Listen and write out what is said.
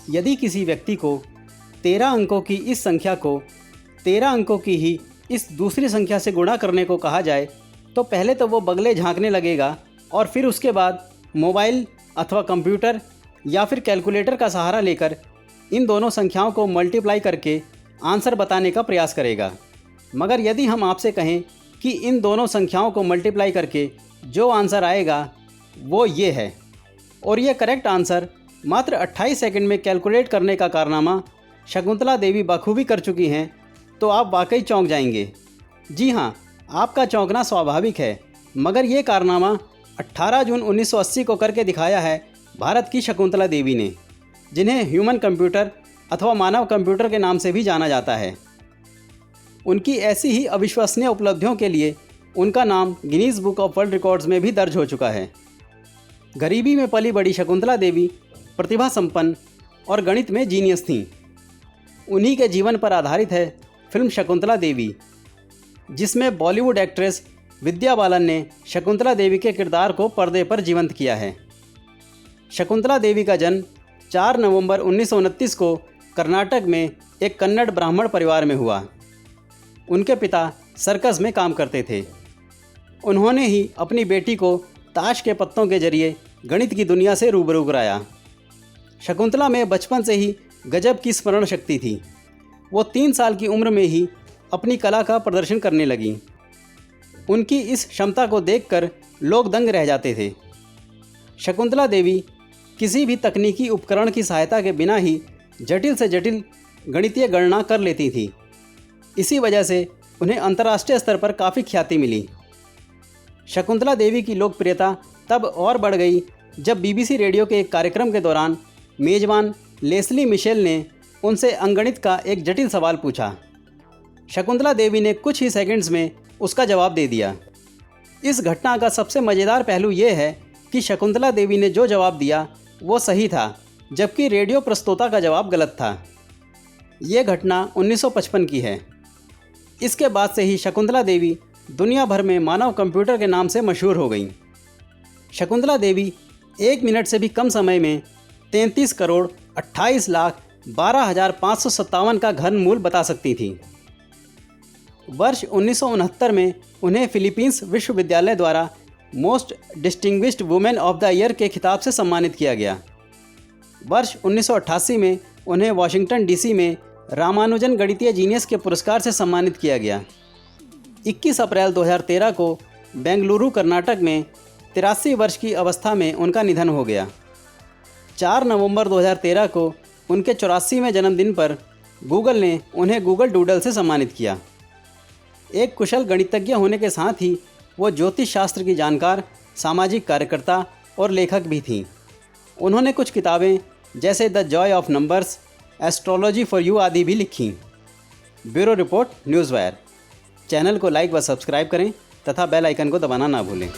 यदि किसी व्यक्ति को 13 अंकों की इस संख्या को 13 अंकों की ही इस दूसरी संख्या से गुणा करने को कहा जाए तो पहले तो वो बगले झांकने लगेगा और फिर उसके बाद मोबाइल अथवा कंप्यूटर या फिर कैलकुलेटर का सहारा लेकर इन दोनों संख्याओं को मल्टीप्लाई करके आंसर बताने का प्रयास करेगा। मगर यदि हम आपसे कहें कि इन दोनों संख्याओं को मल्टीप्लाई करके जो आंसर आएगा वो ये है और ये करेक्ट आंसर मात्र 28 सेकंड में कैलकुलेट करने का कारनामा शकुंतला देवी बखूबी कर चुकी हैं, तो आप वाकई चौंक जाएंगे। जी हाँ, आपका चौंकना स्वाभाविक है, मगर ये कारनामा 18 जून 1980 को करके दिखाया है भारत की शकुंतला देवी ने, जिन्हें ह्यूमन कंप्यूटर अथवा मानव कंप्यूटर के नाम से भी जाना जाता है। उनकी ऐसी ही अविश्वसनीय उपलब्धियों के लिए उनका नाम Guinness book of world records में भी दर्ज हो चुका है। गरीबी में पली बड़ी शकुंतला देवी प्रतिभा संपन्न और गणित में जीनियस थीं। उन्हीं के जीवन पर आधारित है फिल्म शकुंतला देवी, जिसमें बॉलीवुड एक्ट्रेस विद्या बालन ने शकुंतला देवी के किरदार को पर्दे पर जीवंत किया है। शकुंतला देवी का जन्म 4 नवंबर 1929 को कर्नाटक में एक कन्नड़ ब्राह्मण परिवार में हुआ। उनके पिता सर्कस में काम करते थे। उन्होंने ही अपनी बेटी को ताश के पत्तों के जरिए गणित की दुनिया से रूबरू कराया। शकुंतला में बचपन से ही गजब की स्मरण शक्ति थी। वो 3 साल की उम्र में ही अपनी कला का प्रदर्शन करने लगी। उनकी इस क्षमता को देखकर लोग दंग रह जाते थे। शकुंतला देवी किसी भी तकनीकी उपकरण की सहायता के बिना ही जटिल से जटिल गणितीय गणना कर लेती थी। इसी वजह से उन्हें अंतर्राष्ट्रीय स्तर पर काफ़ी ख्याति मिली। शकुंतला देवी की लोकप्रियता तब और बढ़ गई जब BBC रेडियो के एक कार्यक्रम के दौरान मेज़बान लेस्ली मिशेल ने उनसे अंकगणित का एक जटिल सवाल पूछा। शकुंतला देवी ने कुछ ही सेकंड्स में उसका जवाब दे दिया। इस घटना का सबसे मज़ेदार पहलू ये है कि शकुंतला देवी ने जो जवाब दिया वो सही था, जबकि रेडियो प्रस्तोता का जवाब गलत था। ये घटना 1955 की है। इसके बाद से ही शकुंतला देवी दुनिया भर में मानव कंप्यूटर के नाम से मशहूर हो गई। शकुंतला देवी 1 मिनट से भी कम समय में 33 करोड़ 28 लाख 12,557 का घनमूल बता सकती थी। वर्ष 1969 में उन्हें फिलीपींस विश्वविद्यालय द्वारा most distinguished women of the year के खिताब से सम्मानित किया गया। वर्ष 1988 में उन्हें वाशिंगटन DC में रामानुजन गणितीय जीनियस के पुरस्कार से सम्मानित किया गया। 21 अप्रैल 2013 को बेंगलुरु कर्नाटक में 83 वर्ष की अवस्था में उनका निधन हो गया। 4 नवंबर 2013 को उनके 84वें जन्मदिन पर गूगल ने उन्हें गूगल डूडल से सम्मानित किया। एक कुशल गणितज्ञ होने के साथ ही वो ज्योतिष शास्त्र की जानकार, सामाजिक कार्यकर्ता और लेखक भी थीं। उन्होंने कुछ किताबें जैसे the joy of numbers, astrology for you आदि भी लिखीं। Bureau report, newswire. चैनल को लाइक व सब्सक्राइब करें तथा बेल आइकन को दबाना ना भूलें।